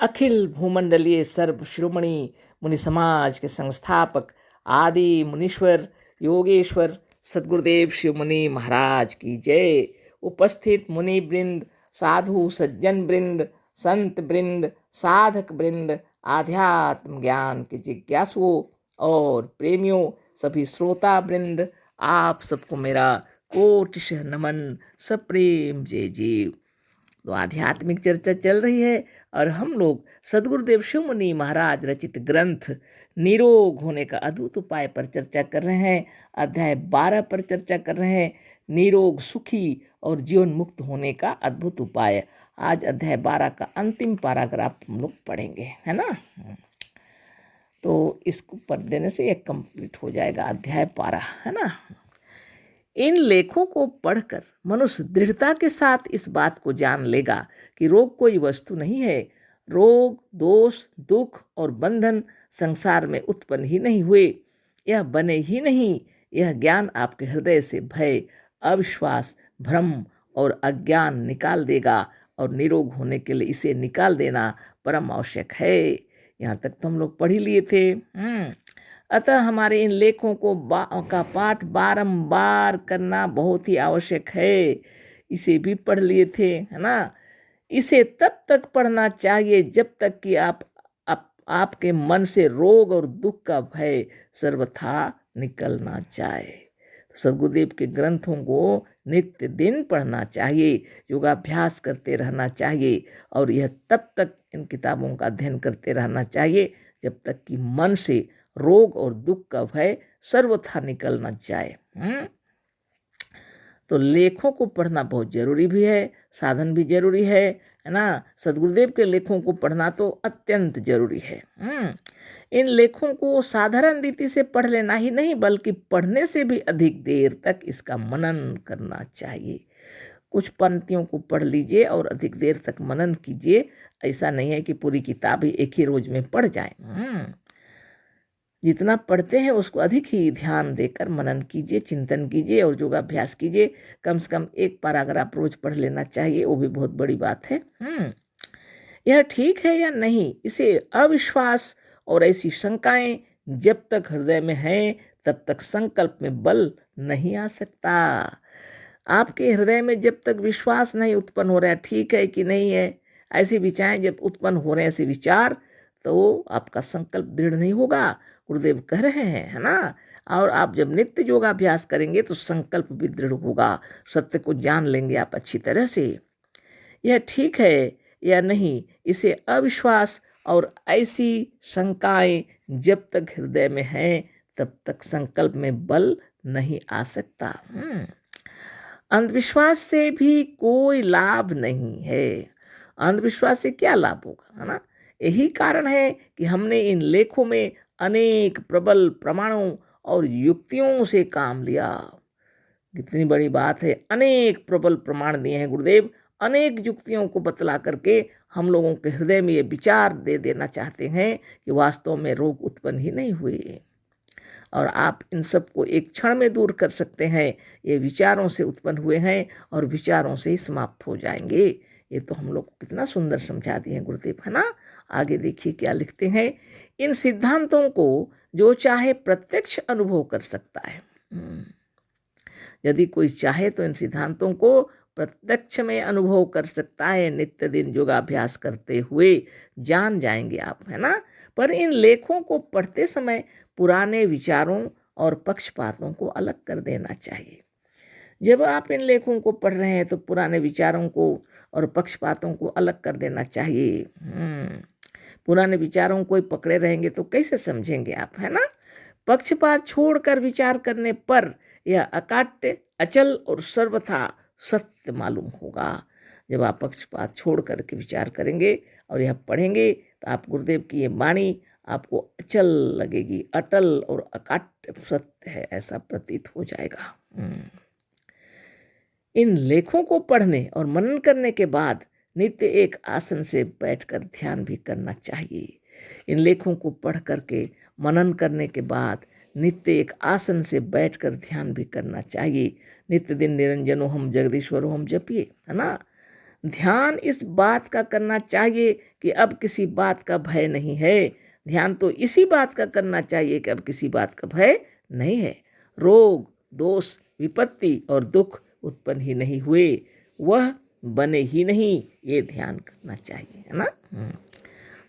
अखिल भूमंडलीय सर्व शिरोमणि मुनि समाज के संस्थापक आदि मुनीश्वर योगेश्वर सद्गुरुदेव शिव मुनि महाराज की जय। उपस्थित मुनि वृंद, साधु सज्जन वृंद, संत वृंद, साधक वृंद, आध्यात्म ज्ञान के जिज्ञासुओं और प्रेमियों, सभी श्रोता वृंद, आप सबको मेरा कोटिशः नमन, सप्रेम जय जीव। तो आध्यात्मिक चर्चा चल रही है और हम लोग सद्गुरुदेव शिव मुनि महाराज रचित ग्रंथ निरोग होने का अद्भुत उपाय पर चर्चा कर रहे हैं। अध्याय 12 पर चर्चा कर रहे हैं, निरोग सुखी और जीवन मुक्त होने का अद्भुत उपाय। आज अध्याय 12 का अंतिम पैराग्राफ हम लोग पढ़ेंगे, है ना। तो इसको पढ़ देने से ये कंप्लीट हो जाएगा अध्याय 12, है ना। इन लेखों को पढ़कर मनुष्य दृढ़ता के साथ इस बात को जान लेगा कि रोग कोई वस्तु नहीं है। रोग, दोष, दुख और बंधन संसार में उत्पन्न ही नहीं हुए, यह बने ही नहीं। यह ज्ञान आपके हृदय से भय, अविश्वास, भ्रम और अज्ञान निकाल देगा और निरोग होने के लिए इसे निकाल देना परम आवश्यक है। यहाँ तक तो हम लोग पढ़ ही लिए थे। अतः हमारे इन लेखों का पाठ बारंबार करना बहुत ही आवश्यक है। इसे भी पढ़ लिए थे, है ना। इसे तब तक पढ़ना चाहिए जब तक कि आपके मन से रोग और दुख का भय सर्वथा निकल ना जाए। सद्गुरुदेव के ग्रंथों को नित्य दिन पढ़ना चाहिए, योगाभ्यास करते रहना चाहिए और यह तब तक इन किताबों का अध्ययन करते रहना चाहिए जब तक कि मन से रोग और दुख का भय सर्वथा निकल न जाए। तो लेखों को पढ़ना बहुत जरूरी भी है, साधन भी जरूरी है ना। सद्गुरुदेव के लेखों को पढ़ना तो अत्यंत जरूरी है। इन लेखों को साधारण रीति से पढ़ लेना ही नहीं, बल्कि पढ़ने से भी अधिक देर तक इसका मनन करना चाहिए। कुछ पंक्तियों को पढ़ लीजिए और अधिक देर तक मनन कीजिए। ऐसा नहीं है कि पूरी किताब ही एक ही रोज में पढ़ जाए। जितना पढ़ते हैं उसको अधिक ही ध्यान देकर मनन कीजिए, चिंतन कीजिए और योगाभ्यास कीजिए। कम से कम एक पैराग्राफ रोज पढ़ लेना चाहिए, वो भी बहुत बड़ी बात है। यह ठीक है या नहीं, इसे अविश्वास और ऐसी शंकाएं जब तक हृदय में हैं तब तक संकल्प में बल नहीं आ सकता। आपके हृदय में जब तक विश्वास नहीं उत्पन्न हो रहा है ठीक है कि नहीं है, ऐसे विचारें जब उत्पन्न हो रहे हैं ऐसे विचार, तो आपका संकल्प दृढ़ नहीं होगा। गुरुदेव कह रहे हैं, है ना। और आप जब नित्य योगाभ्यास करेंगे तो संकल्प भी दृढ़ होगा, सत्य को जान लेंगे आप अच्छी तरह से। यह ठीक है या नहीं, इसे अविश्वास और ऐसी शंकाएं जब तक हृदय में हैं तब तक संकल्प में बल नहीं आ सकता। अंधविश्वास से भी कोई लाभ नहीं है। अंधविश्वास से क्या लाभ होगा, है ना। यही कारण है कि हमने इन लेखों में अनेक प्रबल प्रमाणों और युक्तियों से काम लिया। कितनी बड़ी बात है, अनेक प्रबल प्रमाण दिए हैं गुरुदेव। अनेक युक्तियों को बतला करके हम लोगों के हृदय में ये विचार दे देना चाहते हैं कि वास्तव में रोग उत्पन्न ही नहीं हुए और आप इन सब को एक क्षण में दूर कर सकते हैं। ये विचारों से उत्पन्न हुए हैं और विचारों से ही समाप्त हो जाएंगे। ये तो हम लोग को कितना सुंदर समझा दिए हैं गुरुदेव, है ना। आगे देखिए क्या लिखते हैं। इन सिद्धांतों को जो चाहे प्रत्यक्ष अनुभव कर सकता है। यदि कोई चाहे तो इन सिद्धांतों को प्रत्यक्ष में अनुभव कर सकता है। नित्य दिन योगाभ्यास करते हुए जान जाएंगे आप, है ना। पर इन लेखों को पढ़ते समय पुराने विचारों और पक्षपातों को अलग कर देना चाहिए। जब आप इन लेखों को पढ़ रहे हैं तो पुराने विचारों को और पक्षपातों को अलग कर देना चाहिए। पुराने विचारों को ही पकड़े रहेंगे तो कैसे समझेंगे आप, है ना। पक्षपात छोड़कर विचार करने पर यह अकाट्य, अचल और सर्वथा सत्य मालूम होगा। जब आप पक्षपात छोड़ करके विचार करेंगे और यह पढ़ेंगे तो आप गुरुदेव की ये वाणी आपको अचल लगेगी, अटल और अकाट्य सत्य है ऐसा प्रतीत हो जाएगा। इन लेखों को पढ़ने और मनन करने के बाद नित्य एक आसन से बैठकर ध्यान भी करना चाहिए। इन लेखों को पढ़ करके मनन करने के बाद नित्य एक आसन से बैठकर ध्यान भी करना चाहिए। नित्य दिन निरंजनो हम जगदीश्वरो हम जपिए, है ना। ध्यान इस बात का करना चाहिए कि अब किसी बात का भय नहीं है। ध्यान तो इसी बात का करना चाहिए कि अब किसी बात का भय नहीं है। रोग, दोष, विपत्ति और दुख उत्पन्न ही नहीं हुए, वह बने ही नहीं, ये ध्यान करना चाहिए, है ना।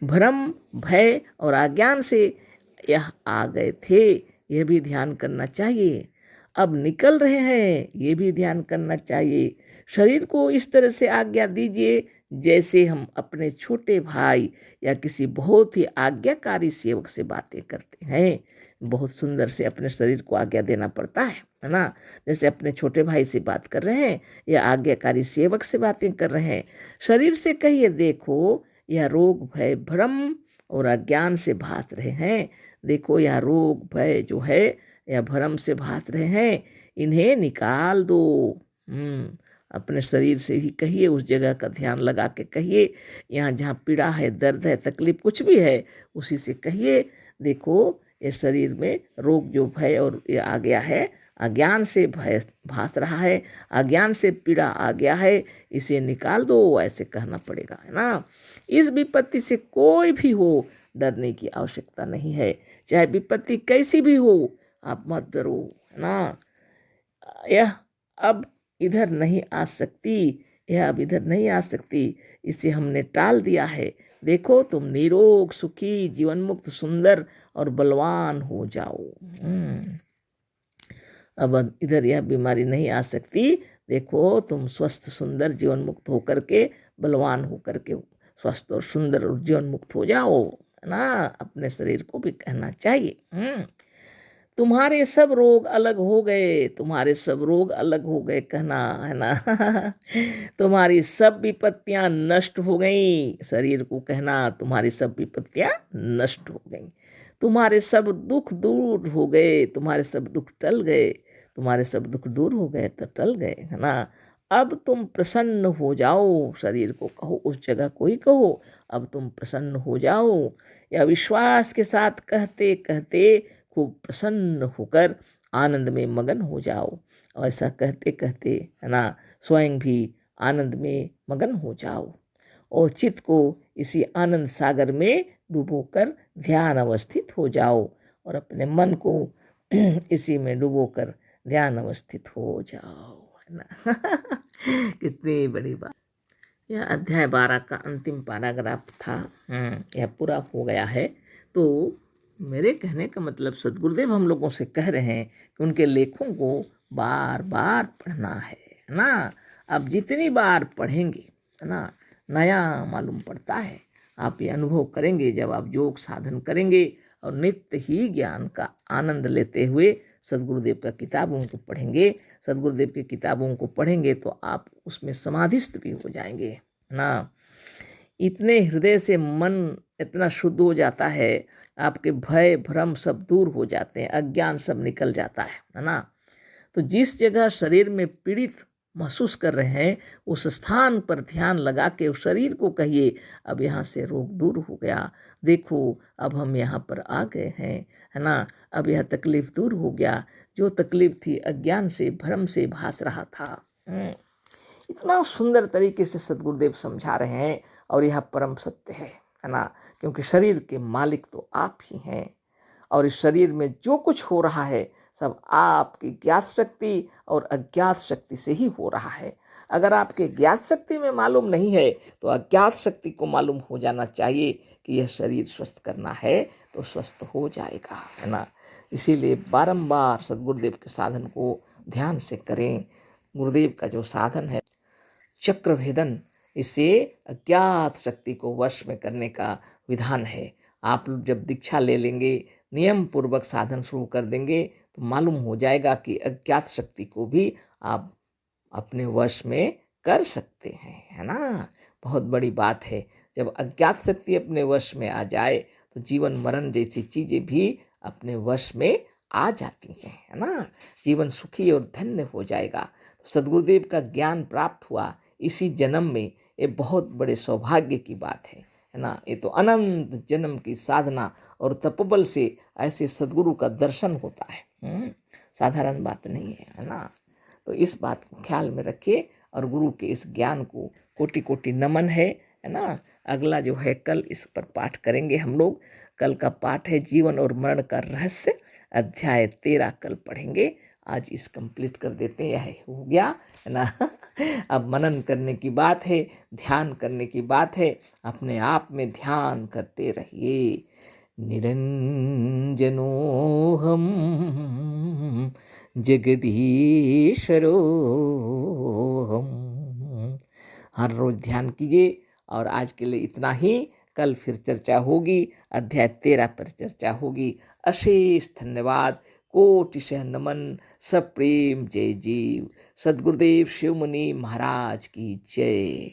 भ्रम, भय और अज्ञान से यह आ गए थे, यह भी ध्यान करना चाहिए। अब निकल रहे हैं, ये भी ध्यान करना चाहिए। शरीर को इस तरह से आज्ञा दीजिए जैसे हम अपने छोटे भाई या किसी बहुत ही आज्ञाकारी सेवक से बातें करते हैं। बहुत सुंदर से अपने शरीर को आज्ञा देना पड़ता है ना। जैसे अपने छोटे भाई से बात कर रहे हैं या आज्ञाकारी सेवक से बातें कर रहे हैं। शरीर से कहिए, देखो यह रोग, भय, भ्रम और अज्ञान से भास रहे हैं। देखो यह रोग, भय जो है या भ्रम से भास रहे हैं, इन्हें निकाल दो। अपने शरीर से ही कहिए, उस जगह का ध्यान लगा के कहिए। यहाँ जहाँ पीड़ा है, दर्द है, तकलीफ कुछ भी है, उसी से कहिए, देखो ये शरीर में रोग जो भय और ये आ गया है, अज्ञान से भय भास रहा है, अज्ञान से पीड़ा आ गया है, इसे निकाल दो, ऐसे कहना पड़ेगा, है ना। इस विपत्ति से कोई भी हो, डरने की आवश्यकता नहीं है। चाहे विपत्ति कैसी भी हो, आप मत डरो, है ना। यह अब इधर नहीं आ सकती, यह अब इधर नहीं आ सकती, इसे हमने टाल दिया है। देखो तुम निरोग, सुखी, जीवन मुक्त, सुंदर और बलवान हो जाओ। अब इधर यह बीमारी नहीं आ सकती। देखो तुम स्वस्थ, सुंदर, जीवन मुक्त होकर के, बलवान होकर के स्वस्थ और सुंदर और जीवन मुक्त हो जाओ, है ना। अपने शरीर को भी कहना चाहिए। तुम्हारे सब रोग अलग हो गए, तुम्हारे सब रोग अलग हो गए, कहना, है ना। तुम्हारी सब विपत्तियां नष्ट हो गई, शरीर को कहना, तुम्हारी सब विपत्तियां नष्ट हो गई। तुम्हारे सब दुख दूर हो गए, तुम्हारे सब दुख टल गए, तुम्हारे सब दुख दूर हो गए तो टल गए, है ना। अब तुम प्रसन्न हो जाओ, शरीर को कहो, उस जगह को ही कहो, अब तुम प्रसन्न हो जाओ। या विश्वास के साथ कहते कहते खूब प्रसन्न होकर आनंद में मगन हो जाओ। और ऐसा कहते कहते, है ना, स्वयं भी आनंद में मगन हो जाओ और चित्त को इसी आनंद सागर में डुबोकर ध्यान अवस्थित हो जाओ और अपने मन को इसी में डुबोकर ध्यान अवस्थित हो जाओ, है ना। कितनी बड़ी बात। यह अध्याय 12 का अंतिम पैराग्राफ था। यह पूरा हो गया है। तो मेरे कहने का मतलब, सदगुरुदेव हम लोगों से कह रहे हैं कि उनके लेखों को बार बार पढ़ना है ना। अब जितनी बार पढ़ेंगे, है ना, नया मालूम पड़ता है। आप ये अनुभव करेंगे जब आप योग साधन करेंगे और नित्य ही ज्ञान का आनंद लेते हुए सदगुरुदेव का किताबों को पढ़ेंगे। सदगुरुदेव की किताबों को पढ़ेंगे तो आप उसमें समाधिस्थ भी हो जाएंगे ना। इतने हृदय से मन इतना शुद्ध हो जाता है, आपके भय भ्रम सब दूर हो जाते हैं, अज्ञान सब निकल जाता है ना। तो जिस जगह शरीर में पीड़ित महसूस कर रहे हैं, उस स्थान पर ध्यान लगा के उस शरीर को कहिए, अब यहाँ से रोग दूर हो गया, देखो अब हम यहाँ पर आ गए हैं, है ना। अब यह तकलीफ दूर हो गया, जो तकलीफ थी अज्ञान से, भ्रम से भास रहा था। इतना सुंदर तरीके से सदगुरुदेव समझा रहे हैं और यह परम सत्य है ना। क्योंकि शरीर के मालिक तो आप ही हैं और इस शरीर में जो कुछ हो रहा है सब आपकी ज्ञात शक्ति और अज्ञात शक्ति से ही हो रहा है। अगर आपके ज्ञात शक्ति में मालूम नहीं है तो अज्ञात शक्ति को मालूम हो जाना चाहिए कि यह शरीर स्वस्थ करना है तो स्वस्थ हो जाएगा, है ना। इसीलिए बारंबार सदगुरुदेव के साधन को ध्यान से करें। गुरुदेव का जो साधन है चक्रभेदन, इससे अज्ञात शक्ति को वश में करने का विधान है। आप लोग जब दीक्षा ले लेंगे, नियम पूर्वक साधन शुरू कर देंगे तो मालूम हो जाएगा कि अज्ञात शक्ति को भी आप अपने वश में कर सकते हैं, है ना। बहुत बड़ी बात है। जब अज्ञात शक्ति अपने वश में आ जाए तो जीवन मरण जैसी चीज़ें भी अपने वश में आ जाती हैं, है ना। जीवन सुखी और धन्य हो जाएगा। तो सदगुरुदेव का ज्ञान प्राप्त हुआ इसी जन्म में, ये बहुत बड़े सौभाग्य की बात है ना। ये तो अनंत जन्म की साधना और तपबल से ऐसे सदगुरु का दर्शन होता है। साधारण बात नहीं है ना। तो इस बात को ख्याल में रखिए। और गुरु के इस ज्ञान को कोटि कोटि नमन है ना। अगला जो है कल इस पर पाठ करेंगे हम लोग। कल का पाठ है जीवन और मरण का रहस्य, अध्याय 13 कल पढ़ेंगे। आज इस कंप्लीट कर देते हैं, यह हो गया है ना। अब मनन करने की बात है, ध्यान करने की बात है। अपने आप में ध्यान करते रहिए। निरंजनोऽहं जगदीश्वरोऽहम्। हर रोज ध्यान कीजिए। और आज के लिए इतना ही। कल फिर चर्चा होगी, अध्याय 13 पर चर्चा होगी। अशेष धन्यवाद, कोटिशः नमन, सब प्रेम, जय जीव। सद्गुरुदेव शिवमुनि महाराज की जय।